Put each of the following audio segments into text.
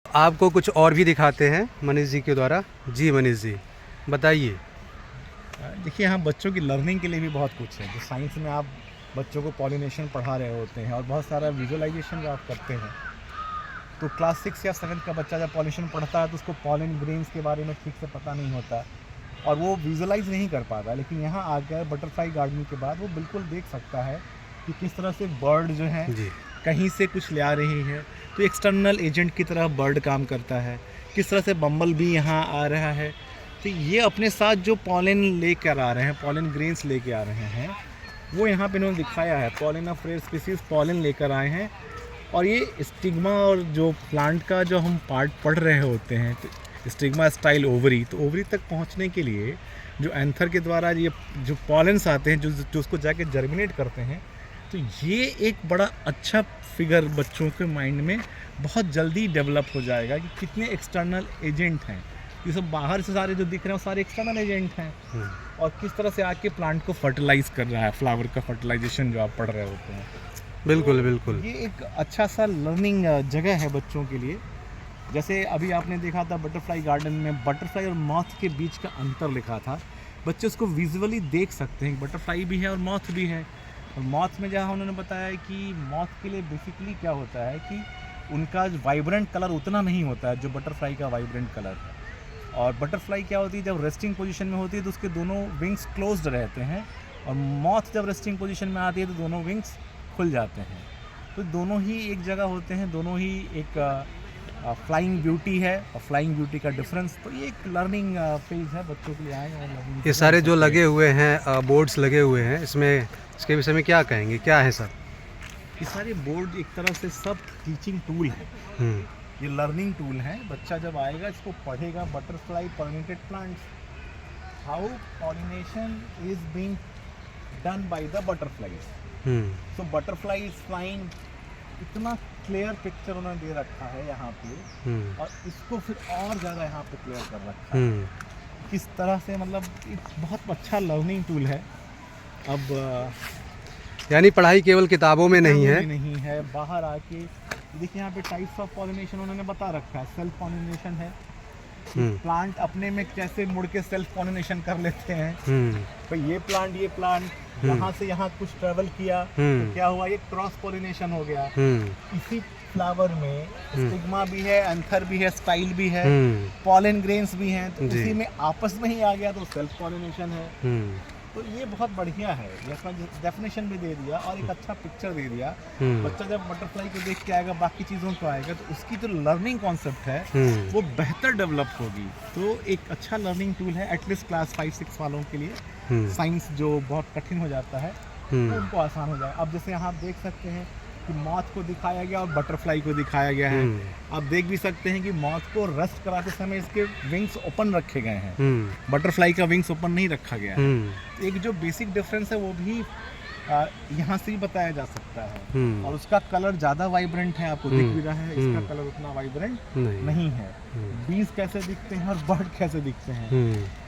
आपको कुछ और भी दिखाते हैं मनीष जी के द्वारा। जी मनीष जी बताइए। देखिए, यहाँ बच्चों की लर्निंग के लिए भी बहुत कुछ है। जो साइंस में आप बच्चों को पॉलिनेशन पढ़ा रहे होते हैं और बहुत सारा विजुअलाइजेशन जो आप करते हैं, तो क्लास 6 या 7 का बच्चा जब पॉलिनेशन पढ़ता है तो उसको पॉलन ग्रेन्स के बारे में ठीक से पता नहीं होता और वो विजुअलाइज नहीं कर पाता। लेकिन यहाँ आकर बटरफ्लाई गार्डन के बाद वो बिल्कुल देख सकता है कि किस तरह से बर्ड जो है कहीं से कुछ ले आ रही है, तो एक्सटर्नल एजेंट की तरह बर्ड काम करता है। किस तरह से बम्बल भी यहाँ आ रहा है, तो ये अपने साथ जो पॉलन लेकर आ रहे हैं, पॉलन ग्रेन्स लेके आ रहे हैं, वो यहाँ पे इन्होंने दिखाया है। Pollen of rare species pollen लेकर आए हैं। और ये स्टिग्मा और जो प्लांट का जो हम पार्ट पढ़ रहे होते हैं, तो स्टिग्मा स्टाइल ओवरी, तो ओवरी तक पहुँचने के लिए जो एंथर के द्वारा ये जो पॉलन्स आते हैं, जो उसको जाके जर्मिनेट करते हैं, तो ये एक बड़ा अच्छा फिगर बच्चों के माइंड में बहुत जल्दी डेवलप हो जाएगा कि कितने एक्सटर्नल एजेंट हैं। ये सब बाहर से सारे जो दिख रहे हैं वो सारे एक्सटर्नल एजेंट हैं और किस तरह से आके प्लांट को फर्टिलाइज कर रहा है, फ्लावर का फर्टिलाइजेशन जो आप पढ़ रहे होते हैं। बिल्कुल तो बिल्कुल, ये एक अच्छा सा लर्निंग जगह है बच्चों के लिए। जैसे अभी आपने देखा था बटरफ्लाई गार्डन में बटरफ्लाई और मॉथ के बीच का अंतर लिखा था। बच्चे उसको विजुअली देख सकते हैं, बटरफ्लाई भी है और मॉथ भी है। और मॉथ में जहाँ उन्होंने बताया कि मॉथ के लिए बेसिकली क्या होता है कि उनका वाइब्रेंट कलर उतना नहीं होता है जो बटरफ्लाई का वाइब्रेंट कलर है। और बटरफ्लाई क्या होती है, जब रेस्टिंग पोजीशन में होती है तो उसके दोनों विंग्स क्लोज्ड रहते हैं, और मॉथ जब रेस्टिंग पोजीशन में आती है तो दोनों विंग्स खुल जाते हैं। तो दोनों ही एक जगह होते हैं, दोनों ही एक फ्लाइंग ब्यूटी है और फ्लाइंग ब्यूटी का डिफरेंस। तो ये एक लर्निंग फेज है बच्चों के लिए आए हैं। ये सारे जो लगे हुए हैं बोर्ड्स लगे हुए हैं, इसमें इसके विषय में क्या कहेंगे, क्या है सर? ये सारे बोर्ड एक तरह से सब टीचिंग टूल है, ये लर्निंग टूल है। बच्चा जब आएगा इसको पढ़ेगा, butterfly pollinated plants, how pollination is being done by the butterflies. So butterfly is flying, इतना क्लियर पिक्चर उन्होंने दे रखा है यहाँ पे, और इसको फिर और ज़्यादा यहाँ पे क्लियर कर रखा है किस तरह से। मतलब एक बहुत अच्छा लर्निंग टूल है। अब यानी पढ़ाई केवल किताबों में नहीं है, बाहर आके देखिए यहाँ पे टाइप्स ऑफ पॉलिनेशन उन्होंने बता रखा है। सेल्फ पॉलिनेशन है, प्लांट अपने में कैसे मुड़ के सेल्फ पॉलिनेशन कर लेते हैं। तो ये प्लांट यहाँ से यहाँ कुछ ट्रेवल किया तो क्या हुआ, ये क्रॉस पॉलिनेशन हो गया। इसी फ्लावर में स्टिग्मा भी है, एंथर भी है, स्टाइल भी है, पॉलन ग्रेन्स भी हैं, तो उसी में आपस में ही आ गया, तो सेल्फ पॉलिनेशन है। तो ये बहुत बढ़िया है, इसका डेफिनेशन भी दे दिया और एक अच्छा पिक्चर दे दिया। बच्चा जब बटरफ्लाई को देख के आएगा, बाकी चीज़ों को आएगा, तो उसकी जो लर्निंग कॉन्सेप्ट है वो बेहतर डेवलप होगी। तो एक अच्छा लर्निंग टूल है एटलीस्ट क्लास 5-6 वालों के लिए। साइंस जो बहुत कठिन हो जाता है तो उनको आसान हो जाए। अब जैसे यहाँ आप देख सकते हैं कि मॉथ को दिखाया गया और बटरफ्लाई को दिखाया गया है। आप देख भी सकते हैं कि मॉथ को रेस्ट कराते समय इसके विंग्स ओपन रखे गए हैं, बटरफ्लाई का विंग्स ओपन नहीं रखा गया है। एक जो बेसिक डिफरेंस है वो भी यहाँ से ही बताया जा सकता है। और उसका कलर ज़्यादा वाइब्रेंट है, आपको दिख भी रहा है, इसका कलर उतना वाइब्रेंट नहीं है। बीज कैसे दिखते हैं और बर्ड कैसे दिखते हैं,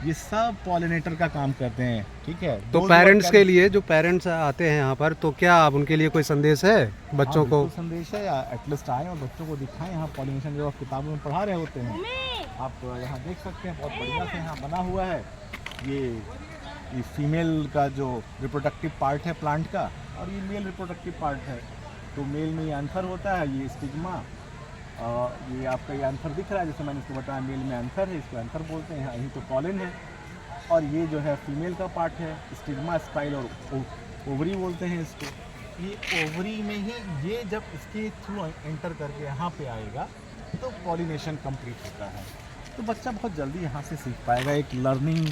ये सब पॉलिनेटर का काम करते हैं। ठीक है, तो पेरेंट्स के लिए, जो पेरेंट्स आते हैं यहाँ पर, तो क्या आप उनके लिए कोई संदेश है बच्चों को? संदेश है, एटलीस्ट आए और बच्चों को दिखाएं यहाँ पॉलिनेशन जो आप किताबों में पढ़ा रहे होते हैं। आप यहाँ देख सकते हैं, बहुत बढ़िया से यहाँ बना हुआ है। ये फीमेल का जो रिप्रोडक्टिव पार्ट है प्लांट का, और ये मेल रिप्रोडक्टिव पार्ट है। तो मेल में ये एंथर होता है, ये स्टिग्मा, ये आपका ये एंथर दिख रहा है, जैसे मैंने इसको बताया मेल में एंथर है, इसको एंथर बोलते हैं, यहीं तो पॉलन है। और ये जो है फीमेल का पार्ट है, स्टिग्मा स्टाइल, और ओवरी बोलते हैं इसको। ये ओवरी में ही ये जब इसके थ्रू एंटर करके यहाँ पे आएगा तो पॉलिनेशन कंप्लीट होता है। तो बच्चा बहुत जल्दी यहाँ से सीख पाएगा, एक लर्निंग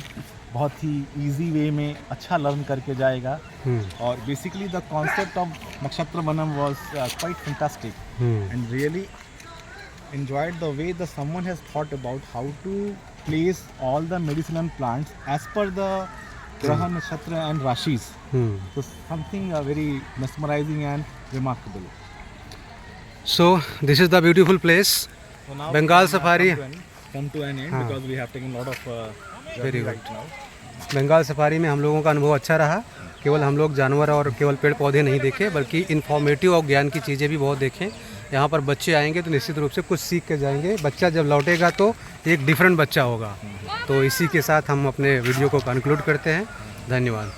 बहुत ही इजी वे में अच्छा लर्न करके जाएगा। और basically the concept of Nakshatra Vanam was quite fantastic and really enjoyed the way the someone has thought about how to place all the medicinal plants as per the graha nakshatra and rashis. So something very mesmerizing and remarkable. So this is the beautiful place. So now Bengal safari come to an end because we have taken a lot of Very good. right now. Bengal safari में हम लोगों का अनुभव अच्छा रहा। केवल हम लोग जानवर और केवल पेड़ पौधे नहीं देखे, बल्कि इन्फॉर्मेटिव और ज्ञान की चीज़ें भी बहुत देखें। यहाँ पर बच्चे आएंगे तो निश्चित रूप से कुछ सीख के जाएंगे। बच्चा जब लौटेगा तो एक डिफरेंट बच्चा होगा। तो इसी के साथ हम अपने वीडियो को कंक्लूड करते हैं। धन्यवाद।